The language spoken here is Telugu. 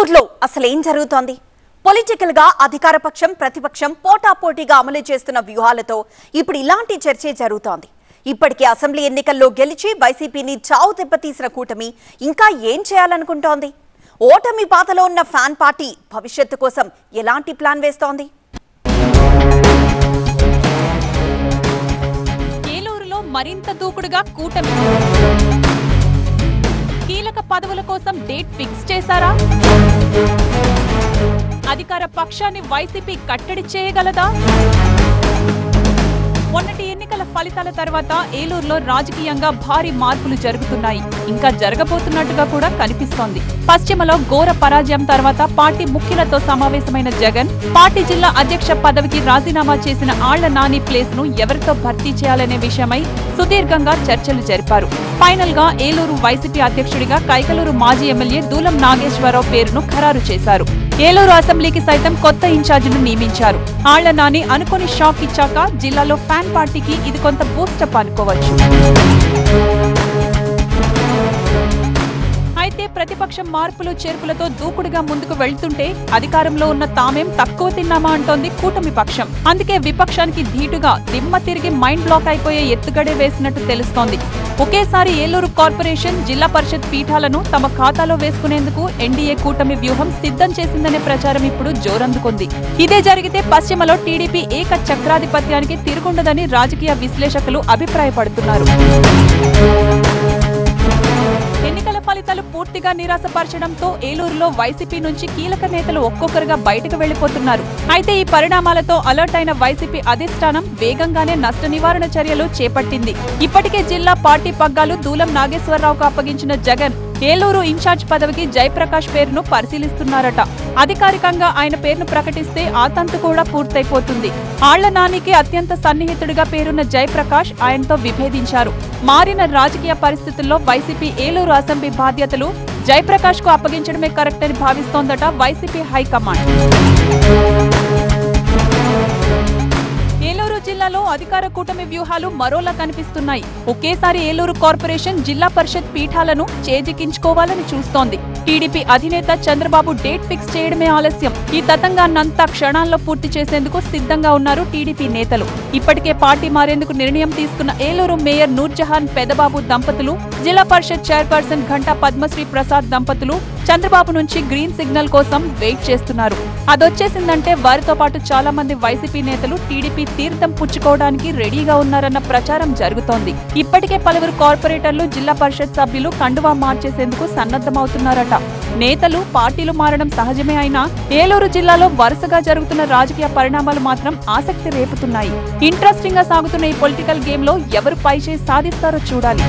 ఏలూరులో అసలు ఏం జరుగుతోంది? పొలిటికల్ గా అధికార పక్షం ప్రతిపక్షం పోటాపోటీగా అమలు చేస్తున్న వ్యూహాలతో ఇప్పుడు ఇలాంటి చర్చే జరుగుతోంది. ఇప్పటికే అసెంబ్లీ ఎన్నికల్లో గెలిచి వైసీపీని చావు దెబ్బతీసిన కూటమి ఇంకా ఏం చేయాలనుకుంటోంది? ఓటమి పాతలో ఉన్న ఫ్యాన్ పార్టీ భవిష్యత్తు కోసం ఎలాంటి ప్లాన్ వేస్తోంది? ఏలూరులో మరింత దూకుడుగా కూటమి కీలక పదవుల కోసం డేట్ ఫిక్స్ చేశారా? అధికార పక్షాన్ని వైసీపీ కట్టడి చేయగలదా? మొన్నటి ఎన్నికల ఫలితాల తర్వాత ఏలూరులో రాజకీయంగా భారీ మార్పులు జరుగుతున్నాయి. ఇంకా జరగబోతున్నట్టుగా కూడా కనిపిస్తోంది. పశ్చిమలో ఘోర పరాజయం తర్వాత పార్టీ ముఖ్యులతో సమావేశమైన జగన్ పార్టీ జిల్లా అధ్యక్ష పదవికి రాజీనామా చేసిన ఆళ్ల నాని ప్లేస్ ను ఎవరితో భర్తీ చేయాలనే విషయమై సుదీర్ఘంగా చర్చలు జరిపారు. ఫైనల్ గా ఏలూరు వైసీపీ అధ్యక్షుడిగా కైకలూరు మాజీ ఎమ్మెల్యే దూలం నాగేశ్వరరావు పేరును ఖరారు చేశారు. ఏలూరు అసెంబ్లీకి సైతం కొత్త ఇన్ఛార్జిను నియమించారు. ఆళ్ల నాని అనుకోని షాక్ ఇచ్చాక జిల్లాలో ఫ్యాన్ పార్టీకి ఇది కొంత బూస్టప్ అనుకోవచ్చు. అయితే ప్రతిపక్షం మార్పులు చేర్పులతో దూకుడుగా ముందుకు వెళ్తుంటే అధికారంలో ఉన్న తామేం తక్కువ తిన్నామా అంటోంది కూటమి పక్షం. అందుకే విపక్షానికి ధీటుగా దిమ్మ తిరిగి మైండ్ బ్లాక్ అయిపోయే ఎత్తుగడే వేసినట్టు తెలుస్తోంది. ఒకేసారి ఏలూరు కార్పొరేషన్ జిల్లా పరిషత్ పీఠాలను తమ ఖాతాలో వేసుకునేందుకు ఎన్డీఏ కూటమి వ్యూహం సిద్ధం చేసిందనే ప్రచారం ఇప్పుడు జోరందుకుంది. ఇదే జరిగితే పశ్చిమలో టీడీపీ ఏక చక్రాధిపత్యానికి తిరుగుండదని రాజకీయ విశ్లేషకులు అభిప్రాయపడుతున్నారు. ఎన్నికల ఫలితాలు పూర్తిగా నిరాశపరచడంతో ఏలూరులో వైసీపీ నుంచి కీలక నేతలు ఒక్కొక్కరుగా బయటకు వెళ్లిపోతున్నారు. అయితే ఈ పరిణామాలతో అలర్ట్ అయిన వైసీపీ అధిష్టానం వేగంగానే నష్ట నివారణ చర్యలు చేపట్టింది. ఇప్పటికే జిల్లా పార్టీ పగ్గాలు దూలం నాగేశ్వరరావుకు అప్పగించిన జగన్ ఏలూరు ఇన్ఛార్జ్ పదవికి జయప్రకాష్ పేరును పరిశీలిస్తున్నారట. అధికారికంగా ఆయన పేరును ప్రకటిస్తే ఆ తంతు కూడా పూర్తయిపోతుంది. ఆళ్ల నానికి అత్యంత సన్నిహితుడిగా పేరున్న జయప్రకాష్ ఆయనతో విభేదించారు. మారిన రాజకీయ పరిస్థితుల్లో వైసీపీ ఏలూరు అసెంబ్లీ బాధ్యతలు జయప్రకాష్ కు అప్పగించడమే కరెక్ట్ అని భావిస్తోందట వైసీపీ హైకమాండ్. ఏలూరు జిల్లాలో అధికార కూటమి వ్యూహాలు మరోలా కనిపిస్తున్నాయి. ఒకేసారి ఏలూరు కార్పొరేషన్ జిల్లా పరిషత్ పీఠాలను చేజిక్కించుకోవాలని చూస్తోంది. టీడీపీ అధినేత చంద్రబాబు డేట్ ఫిక్స్ చేయడమే ఆలస్యం. ఈ తతంగాన్నంతా క్షణాల్లో పూర్తి చేసేందుకు సిద్ధంగా ఉన్నారు టీడీపీ నేతలు. ఇప్పటికే పార్టీ మారేందుకు నిర్ణయం తీసుకున్న ఏలూరు మేయర్ నూర్జహాన్ పెదబాబు దంపతులు, జిల్లా పరిషత్ చైర్పర్సన్ ఘంటా పద్మశ్రీ ప్రసాద్ దంపతులు చంద్రబాబు నుంచి గ్రీన్ సిగ్నల్ కోసం వెయిట్ చేస్తున్నారు. అదొచ్చేసిందంటే వారితో పాటు చాలా మంది వైసీపీ నేతలు టీడీపీ తీర్థం పుచ్చుకోవడానికి రెడీగా ఉన్నారన్న ప్రచారం జరుగుతోంది. ఇప్పటికే పలువురు కార్పొరేటర్లు, జిల్లా పరిషత్ సభ్యులు కండువా మార్చేసేందుకు సన్నద్ధమవుతున్నారట. నేతలు, పార్టీలు మారడం సహజమే అయినా ఏలూరు జిల్లాలో వరుసగా జరుగుతున్న రాజకీయ పరిణామాలు మాత్రం ఆసక్తి రేపుతున్నాయి. ఇంట్రెస్టింగ్ గా సాగుతున్న ఈ పొలిటికల్ గేమ్ లో ఎవరు పైచేయి సాధిస్తారో చూడాలి.